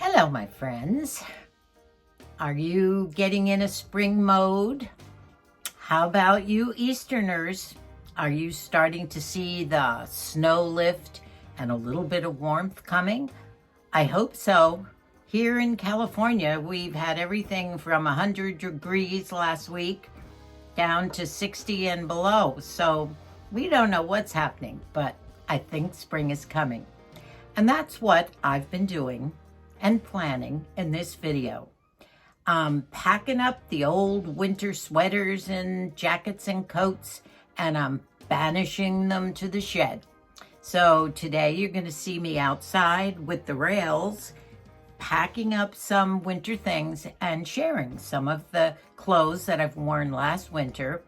Hello, my friends. Are you getting in a spring mode? How about you Easterners? Are you starting to see the snow lift and a little bit of warmth coming? I hope so. Here in California, we've had everything from 100 degrees last week down to 60 and below. So we don't know what's happening, but I think spring is coming. And that's what I've been doing and planning in this video. I'm packing up the old winter sweaters and jackets and coats, and I'm banishing them to the shed. So today you're going to see me outside with the rails, packing up some winter things and sharing some of the clothes that I've worn last winter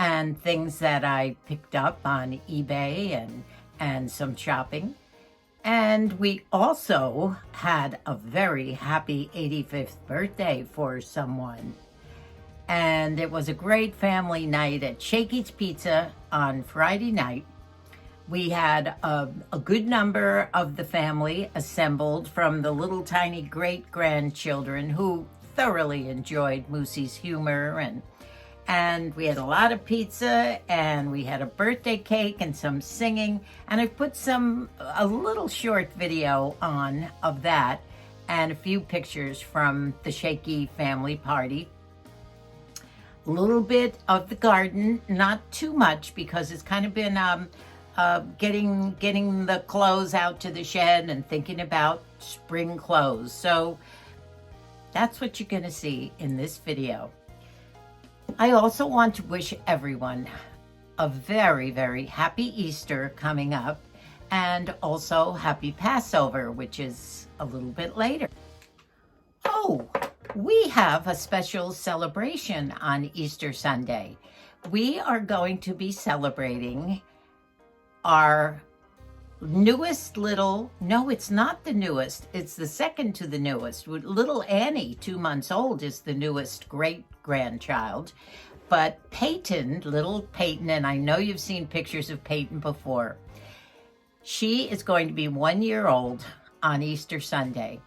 and things that I picked up on eBay and some shopping. And we also had a very happy 85th birthday for someone. And it was a great family night at Shakey's Pizza on Friday night. We had a good number of the family assembled, from the little tiny great-grandchildren who thoroughly enjoyed Moosey's humor, and we had a lot of pizza, and we had a birthday cake and some singing, and I put a little short video on of that and a few pictures from the Shakey family party. A little bit of the garden, not too much, because it's kind of been getting the clothes out to the shed and thinking about spring clothes. So that's what you're going to see in this video. I also want to wish everyone a very, very happy Easter coming up, and also happy Passover, which is a little bit later. Oh, we have a special celebration on Easter Sunday. We are going to be celebrating our newest no, it's not the newest, it's the second to the newest. Little Annie, 2 months old, is the newest great-grandchild. But Peyton, little Peyton, and I know you've seen pictures of Peyton before, she is going to be 1 year old on Easter Sunday.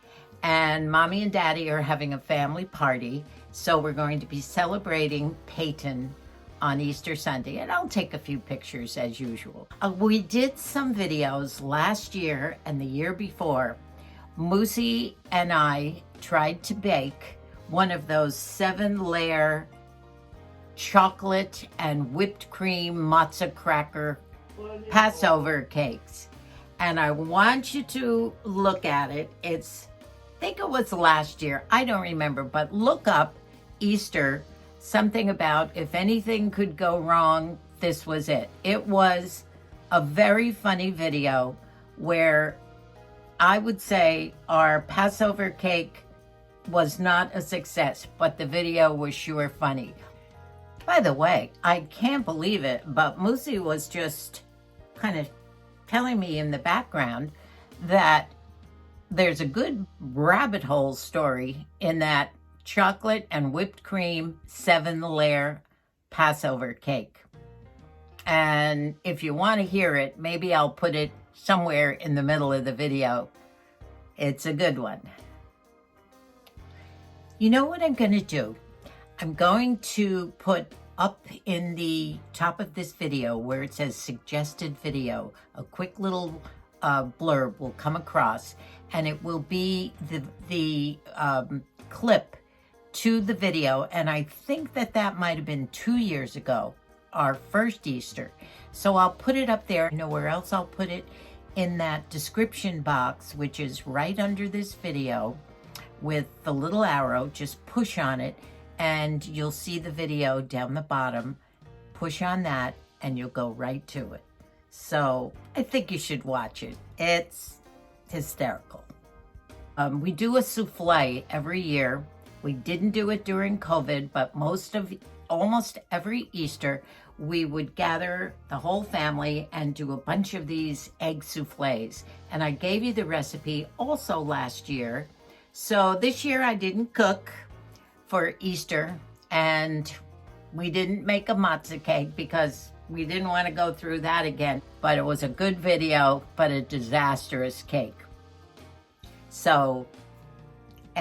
And Mommy and Daddy are having a family party, so we're going to be celebrating Peyton on Easter Sunday, and I'll take a few pictures as usual. We did some videos last year and the year before. Moosey and I tried to bake one of those 7-layer chocolate and whipped cream matzo cracker Passover cakes. And I want you to look at it. I think it was last year, I don't remember, but look up Easter, something about if anything could go wrong, this was it. It was a very funny video where I would say our Passover cake was not a success, but the video was sure funny. By the way, I can't believe it, but Moosey was just kind of telling me in the background that there's a good rabbit hole story in that chocolate and whipped cream 7-layer Passover cake. And if you want to hear it, maybe I'll put it somewhere in the middle of the video. It's a good one. You know what I'm going to do? I'm going to put up in the top of this video where it says suggested video, a quick little blurb will come across, and it will be the clip to the video. And I think that might have been 2 years ago, our first Easter. So I'll put it up there. You know where else I'll put it? In that description box, which is right under this video with the little arrow. Just push on it and you'll see the video down the bottom. Push on that and you'll go right to it. So I think you should watch it. It's hysterical. We do a souffle every year. We didn't do it during COVID, but almost every Easter, we would gather the whole family and do a bunch of these egg souffles. And I gave you the recipe also last year. So this year I didn't cook for Easter, and we didn't make a matzah cake because we didn't want to go through that again. But it was a good video, but a disastrous cake. So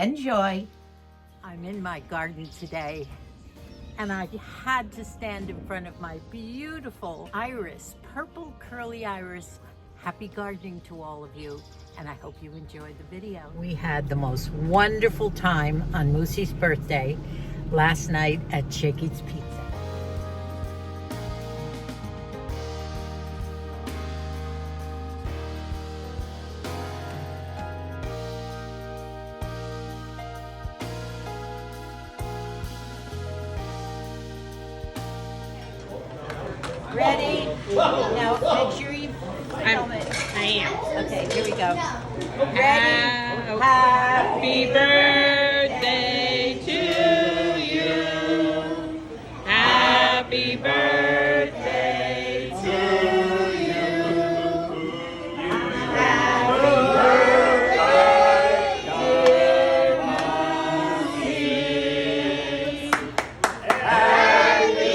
Enjoy. I'm in my garden today, and I had to stand in front of my beautiful iris, purple curly iris. Happy gardening to all of you, and I hope you enjoyed the video. We had the most wonderful time on Moosey's birthday last night at Shakey's Pizza. Ready? Now make sure you film it. I am. Okay, here we go. Ready? Happy birthday to you. Happy birthday to you. Happy birthday, dear Mommy. Happy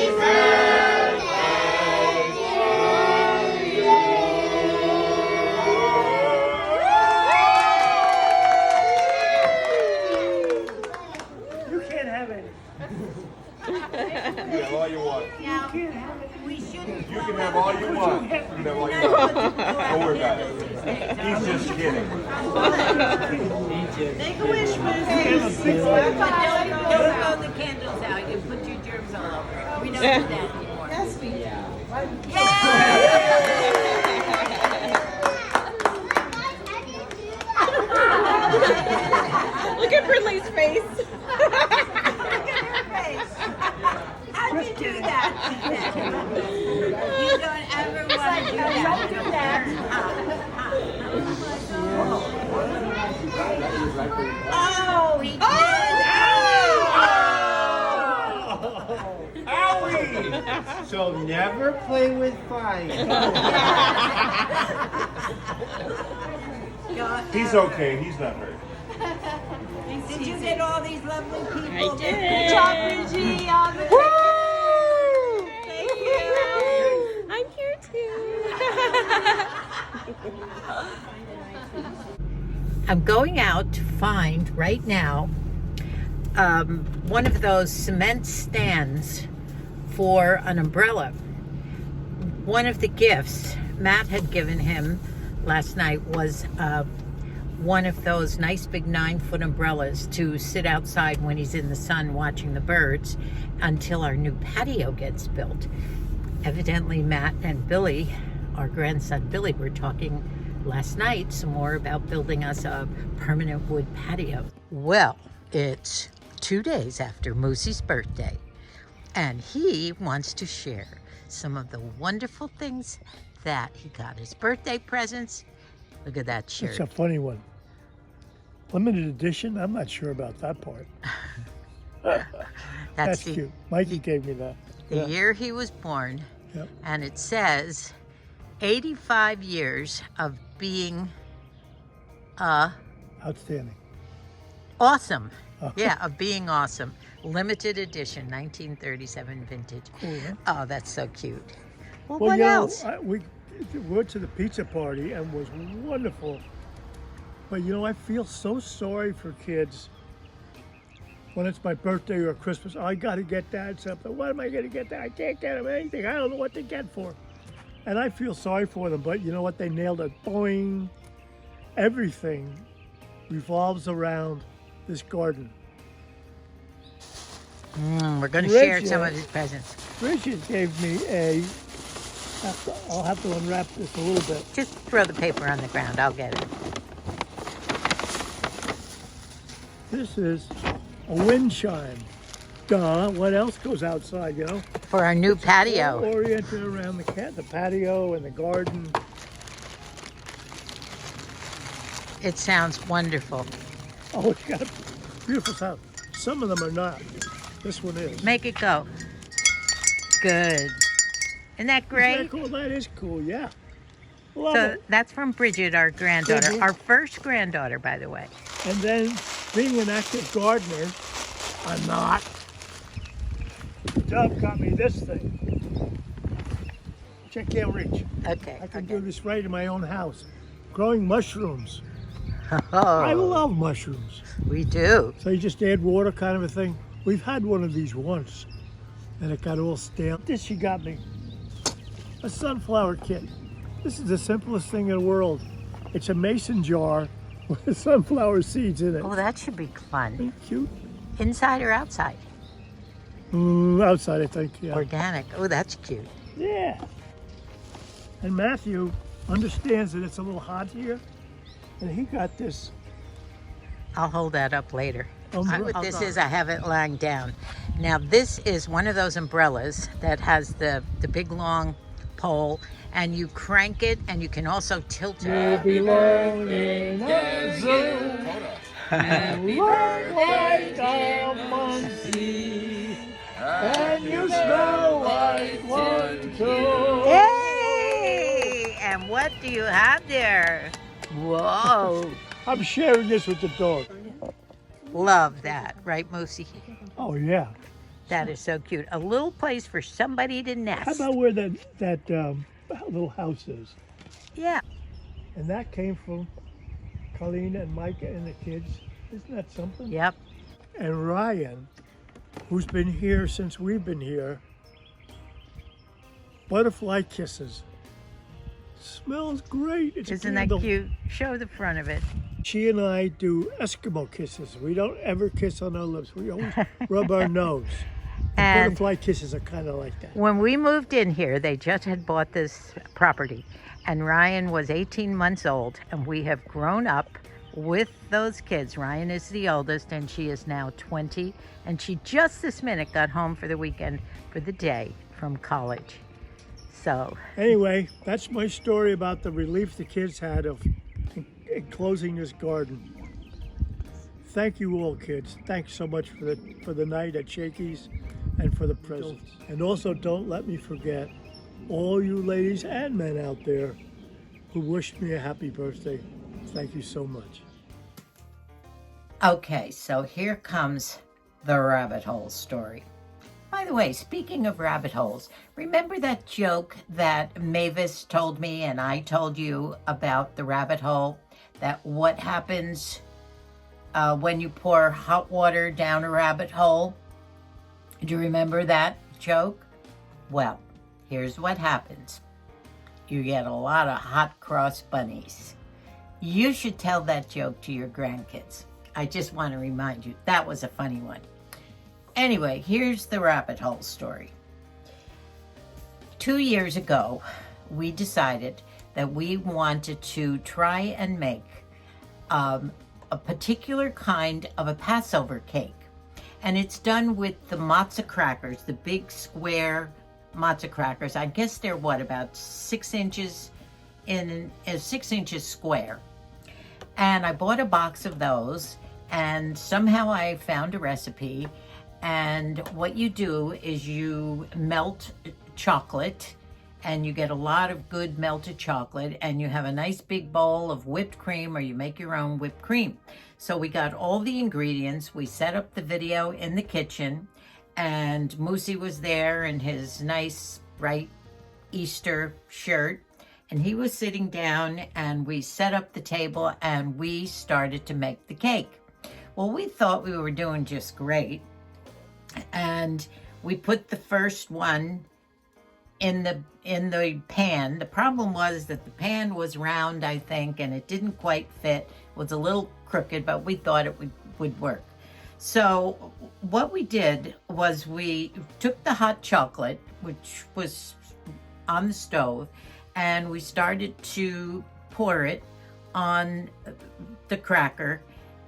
all you want. Now, we shouldn't. You can have all you want. You can have all you want. Don't worry about it. He's just kidding. Make a wish, Don't blow the candles out. You put your germs all over it. We don't do that anymore. Yes, we do. Look at Brinley's face. How'd you do that? You don't ever want to do that. Don't do that. Oh, he did. Owie! So never play with fire. He's okay. He's not hurt. Did you get all these lovely people? I did. Good job, Bridgie. On the Thank you. I'm here too. I'm going out to find right now one of those cement stands for an umbrella. One of the gifts Matt had given him last night was one of those nice big 9-foot umbrellas to sit outside when he's in the sun watching the birds until our new patio gets built. Evidently Matt and Billy, our grandson Billy, were talking last night some more about building us a permanent wood patio. Well, it's 2 days after Moosey's birthday, and he wants to share some of the wonderful things that he got as birthday presents. Look at that shirt. It's a funny one. Limited edition? I'm not sure about that part. That's cute. Mikey gave me that. The year he was born. Yep. And it says 85 years of being Outstanding. awesome. Yeah, of being awesome. Limited edition, 1937 vintage. Cool, huh? Oh, that's so cute. Well, Well, what you know, else? we went to the pizza party and was wonderful. But you know, I feel so sorry for kids when it's my birthday or Christmas. I got to get Dad something. What am I going to get Dad? I can't get him anything. I don't know what to get for. And I feel sorry for them. But you know what? They nailed it. Boing. Everything revolves around this garden. We're going to share some of his presents. Bridget gave me I'll have to unwrap this a little bit. Just throw the paper on the ground. I'll get it. This is a wind chime. Duh, what else goes outside, you know? For our new patio. All oriented around the patio and the garden. It sounds wonderful. Oh, it's got a beautiful sound. Some of them are not. This one is. Make it go. Good. Isn't that great? Isn't that cool? That is cool, yeah. Love So it. that's from Bridget, our granddaughter. Bridget. Our first granddaughter, by the way. And then, being an active gardener, I'm not. Dove got me this thing, which I can't reach. Okay. I can do this right in my own house. Growing mushrooms. I love mushrooms. We do. So you just add water kind of a thing. We've had one of these once, and it got all stale. This she got me, a sunflower kit. This is the simplest thing in the world. It's a mason jar with sunflower seeds in it. Oh, that should be fun. Ain't cute? Inside or outside? Outside, I think, yeah. Organic. Oh, that's cute. Yeah. And Matthew understands that it's a little hot here, and he got this. I'll hold that up later. What this I'll- is, I have it lying down. Now, this is one of those umbrellas that has the big long pole, and you crank it, and you can also tilt it. belong in a zoo. You look like a monkey, and you smell like one too. Hey! And what do you have there? Whoa! I'm sharing this with the dog. Love that, right, Moosey? Oh yeah. That is so cute. A little place for somebody to How nest. about where that little house is? Yeah. And that came from Colleen and Micah and the kids. Isn't that something? Yep. And Ryan, who's been here since we've been here, butterfly kisses. Smells great. It's a Isn't that candle. cute? Show the front of it. She and I do Eskimo kisses. We don't ever kiss on our lips. We always rub our nose. And Butterfly kisses are kind of like that. when we moved in here, they just had bought this property, and Ryan was 18 months old, and we have grown up with those kids. Ryan is the oldest, and she is now 20, and she just this minute got home for the weekend for the day from college. So, Anyway, that's my story about the relief the kids had of enclosing this garden. Thank you all, kids. Thanks so much for the night at Shakey's and for the presents. And also, don't let me forget all you ladies and men out there who wished me a happy birthday. Thank you so much. okay, so here comes the rabbit hole story. By the way, speaking of rabbit holes, remember that joke that Mavis told me and I told you about the rabbit hole? That what happens when you pour hot water down a rabbit hole? Do you remember that joke? Well, here's what happens. You get a lot of hot cross bunnies. You should tell that joke to your grandkids. I just want to remind you, that was a funny one. Anyway, here's the rabbit hole story. 2 years ago, we decided that we wanted to try and make a particular kind of a Passover cake. And it's done with the matzah crackers, the big square matzah crackers. I guess they're what, about 6 inches 6 inches square. And I bought a box of those, and somehow I found a recipe. And what you do is you melt chocolate, and you get a lot of good melted chocolate, and you have a nice big bowl of whipped cream, or you make your own whipped cream. So we got all the ingredients. We set up the video in the kitchen, and Moosey was there in his nice bright Easter shirt, and he was sitting down, and we set up the table, and we started to make the cake. Well, we thought we were doing just great, and we put the first one in the pan. The problem was that the pan was round, I think, and it didn't quite fit. It was a little crooked, but we thought it would work. So what we did was we took the hot chocolate, which was on the stove, and we started to pour it on the cracker.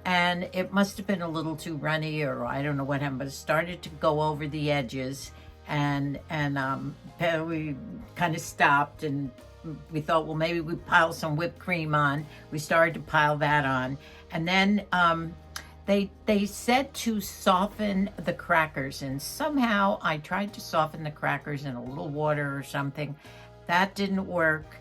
And it must have been a little too runny, or I don't know what happened, but it started to go over the edges, and we kind of stopped, and we thought, well, maybe we pile some whipped cream on. We started to pile that on, and then they said to soften the crackers, and somehow I tried to soften the crackers in a little water or something. That didn't work.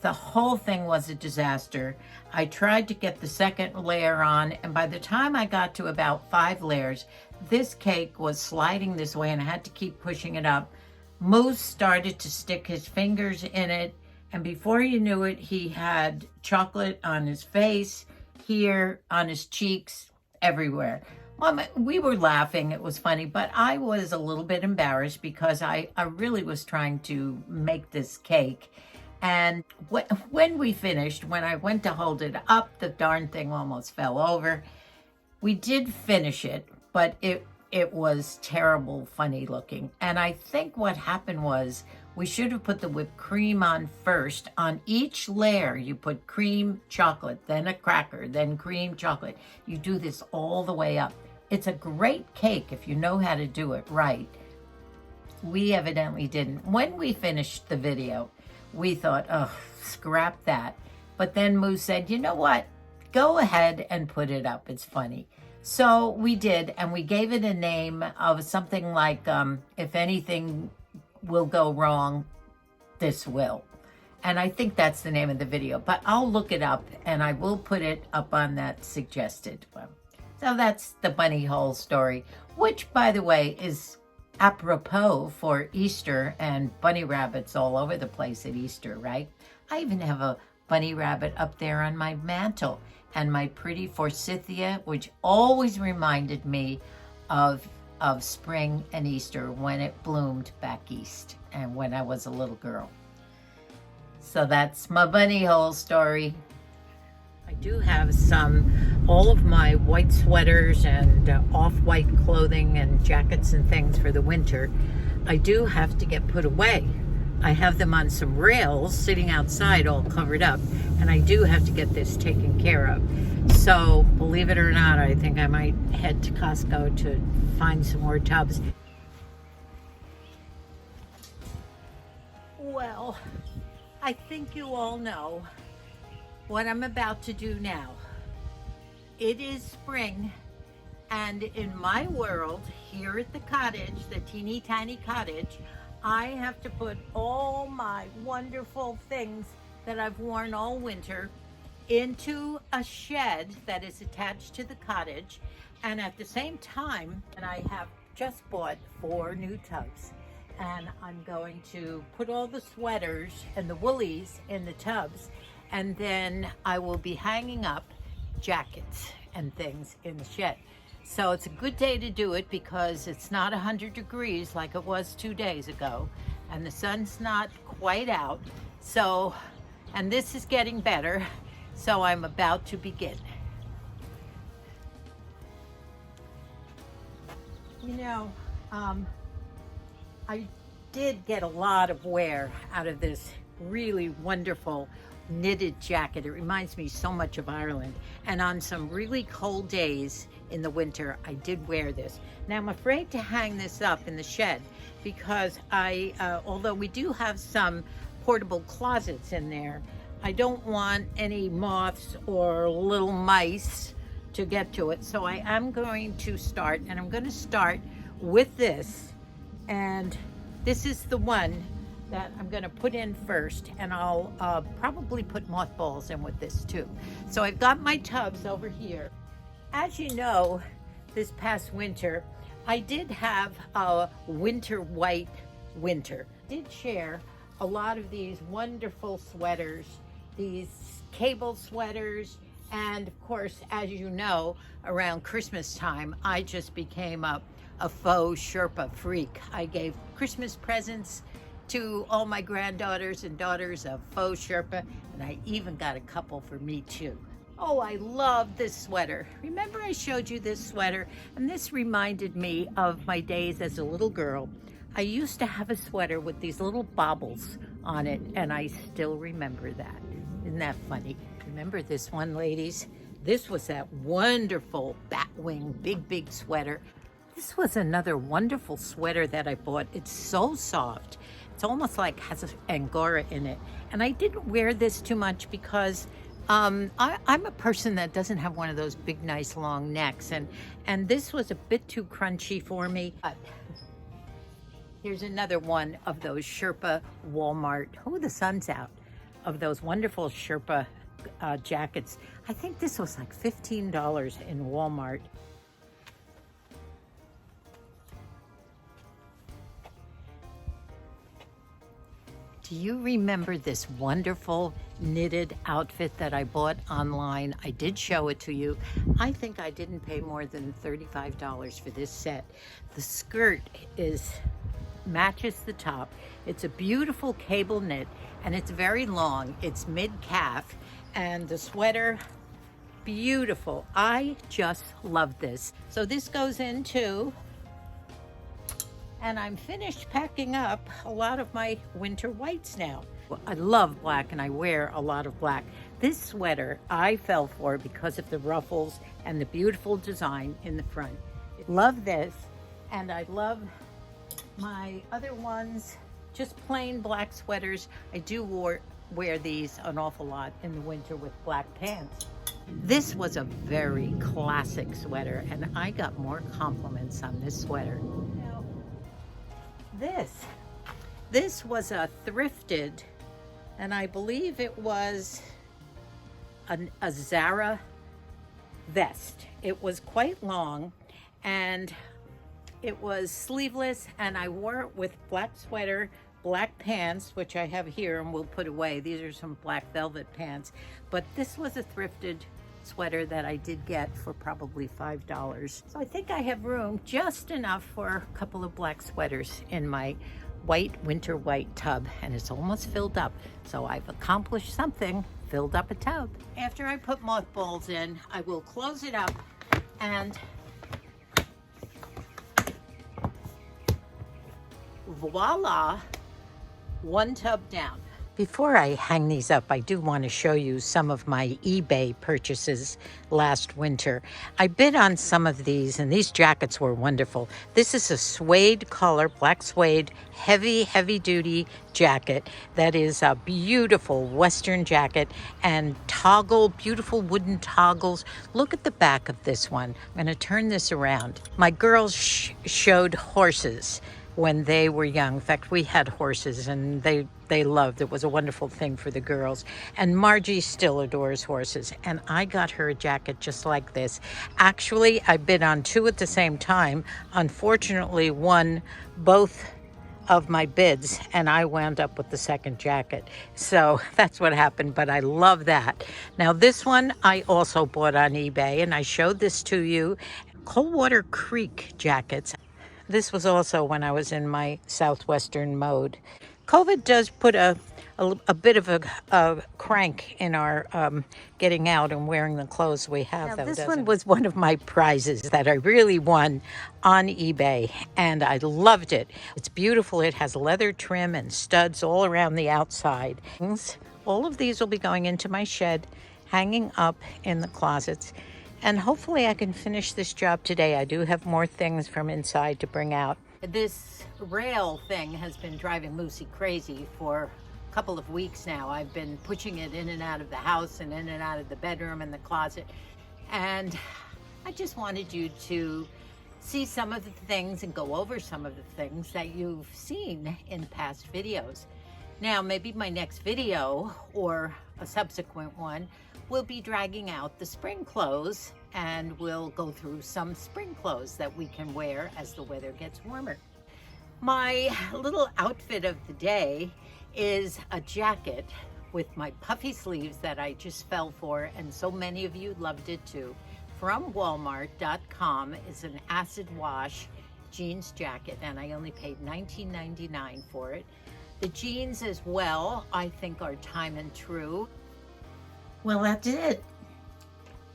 The whole thing was a disaster. I tried to get the second layer on, and by the time I got to about 5 layers, this cake was sliding this way, and I had to keep pushing it up. Moose started to stick his fingers in it, and before you knew it, he had chocolate on his face. here, on his cheeks, everywhere. Mom, we were laughing, it was funny, but I was a little bit embarrassed because I really was trying to make this cake. And when we finished, when I went to hold it up, the darn thing almost fell over. We did finish it, but it was terrible, funny looking. And I think what happened was we should have put the whipped cream on first. On each layer, you put cream, chocolate, then a cracker, then cream, chocolate. You do this all the way up. It's a great cake if you know how to do it right. We evidently didn't. When we finished the video, we thought, oh, scrap that. But then Moo said, you know what? Go ahead and put it up. It's funny. So we did, and we gave it a name of something like, if anything will go wrong, this will. And I think that's the name of the video, but I'll look it up and I will put it up on that suggested one. So that's the bunny hole story, which, by the way, is apropos for Easter and bunny rabbits all over the place at Easter, right? I even have a bunny rabbit up there on my mantle, and my pretty forsythia, which always reminded me of spring and Easter when it bloomed back east and when I was a little girl. So that's my bunny hole story. I do have all of my white sweaters and off-white clothing and jackets and things for the winter. I do have to get put away. I have them on some rails sitting outside all covered up, and I do have to get this taken care of. So, believe it or not, I think I might head to Costco to find some more tubs. Well, I think you all know what I'm about to do now. It is spring, and in my world, here at the cottage, the teeny tiny cottage, I have to put all my wonderful things that I've worn all winter into a shed that is attached to the cottage. And at the same time, I have just bought 4 new tubs. And I'm going to put all the sweaters and the woolies in the tubs. And then I will be hanging up jackets and things in the shed. So it's a good day to do it because it's not 100 degrees like it was 2 days ago, and the sun's not quite out. So, and this is getting better, so I'm about to begin. You know, I did get a lot of wear out of this really wonderful knitted jacket. It reminds me so much of Ireland. And on some really cold days in the winter, I did wear this. Now I'm afraid to hang this up in the shed because although we do have some portable closets in there, I don't want any moths or little mice to get to it. So I am going to start, and I'm going to start with this. And this is the one that I'm going to put in first, and I'll probably put mothballs in with this too. So I've got my tubs over here. As you know, this past winter, I did have a winter white winter. I did share a lot of these wonderful sweaters, these cable sweaters, and of course, as you know, around Christmas time, I just became a faux Sherpa freak. I gave Christmas presents to all my granddaughters and daughters of faux Sherpa, and I even got a couple for me too. Oh, I love this sweater. Remember I showed you this sweater? And this reminded me of my days as a little girl. I used to have a sweater with these little baubles on it, and I still remember that. Isn't that funny? Remember this one, ladies? This was that wonderful batwing, big sweater. This was another wonderful sweater that I bought. It's so soft. It's almost like has an Angora in it. And I didn't wear this too much because I'm a person that doesn't have one of those big, nice, long necks. And this was a bit too crunchy for me. But here's another one of those Sherpa Walmart. Oh, the sun's out. Of those wonderful Sherpa jackets. I think this was like $15 in Walmart. Do you remember this wonderful knitted outfit that I bought online? I did show it to you. I think I didn't pay more than $35 for this set. The skirt matches the top. It's a beautiful cable knit and it's very long. It's mid-calf, and the sweater, beautiful. I just love this. So this goes into, and I'm finished packing up a lot of my winter whites now. I love black and I wear a lot of black. This sweater I fell for because of the ruffles and the beautiful design in the front. Love this, and I love my other ones, just plain black sweaters. I do wear these an awful lot in the winter with black pants. This was a very classic sweater, and I got more compliments on this sweater. Now, this was a thrifted, and I believe it was a Zara vest. It was quite long, and it was sleeveless, and I wore it with black sweater, black pants, which I have here and we'll put away. These are some black velvet pants, but this was a thrifted sweater that I did get for probably $5. So I think I have room just enough for a couple of black sweaters in my winter white tub, and it's almost filled up. So I've accomplished something, filled up a tub. After I put mothballs in, I will close it up, and voila, one tub down. Before I hang these up, I do want to show you some of my eBay purchases last winter. I bid on some of these, and these jackets were wonderful. This is a suede color, black suede, heavy duty jacket that is a beautiful Western jacket, and beautiful wooden toggles. Look at the back of this one. I'm going to turn this around. My girls showed horses when they were young. In fact, we had horses, and they loved it. It was a wonderful thing for the girls. And Margie still adores horses, and I got her a jacket just like this. Actually, I bid on two at the same time. Unfortunately, won both of my bids, and I wound up with the second jacket. So that's what happened, but I love that. Now this one I also bought on eBay, and I showed this to you. Coldwater Creek jackets. This was also when I was in my southwestern mode. COVID does put a bit of a crank in our getting out and wearing the clothes we have. Now, this one was one of my prizes that I really won on eBay, and I loved it. It's beautiful. It has leather trim and studs all around the outside. All of these will be going into my shed, hanging up in the closets. And hopefully I can finish this job today. I do have more things from inside to bring out. This rail thing has been driving Moosey crazy for a couple of weeks now. I've been pushing it in and out of the house and in and out of the bedroom and the closet. And I just wanted you to see some of the things and go over some of the things that you've seen in past videos. Now, maybe my next video or a subsequent one will be dragging out the spring clothes, and we'll go through some spring clothes that we can wear as the weather gets warmer. My little outfit of the day is a jacket with my puffy sleeves that I just fell for, and so many of you loved it too. From Walmart.com is an acid wash jeans jacket, and I only paid $19.99 for it. The jeans as well, I think, are time and true. Well, that's it.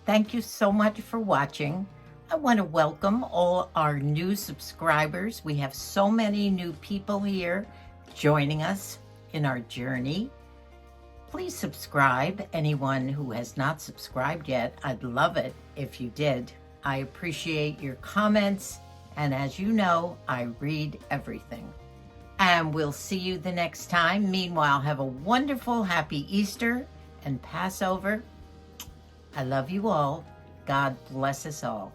Thank you so much for watching. I want to welcome all our new subscribers. We have so many new people here joining us in our journey. Please subscribe. Anyone who has not subscribed yet, I'd love it if you did. I appreciate your comments, and as you know, I read everything. And we'll see you the next time. Meanwhile, have a wonderful, happy Easter and Passover. I love you all. God bless us all.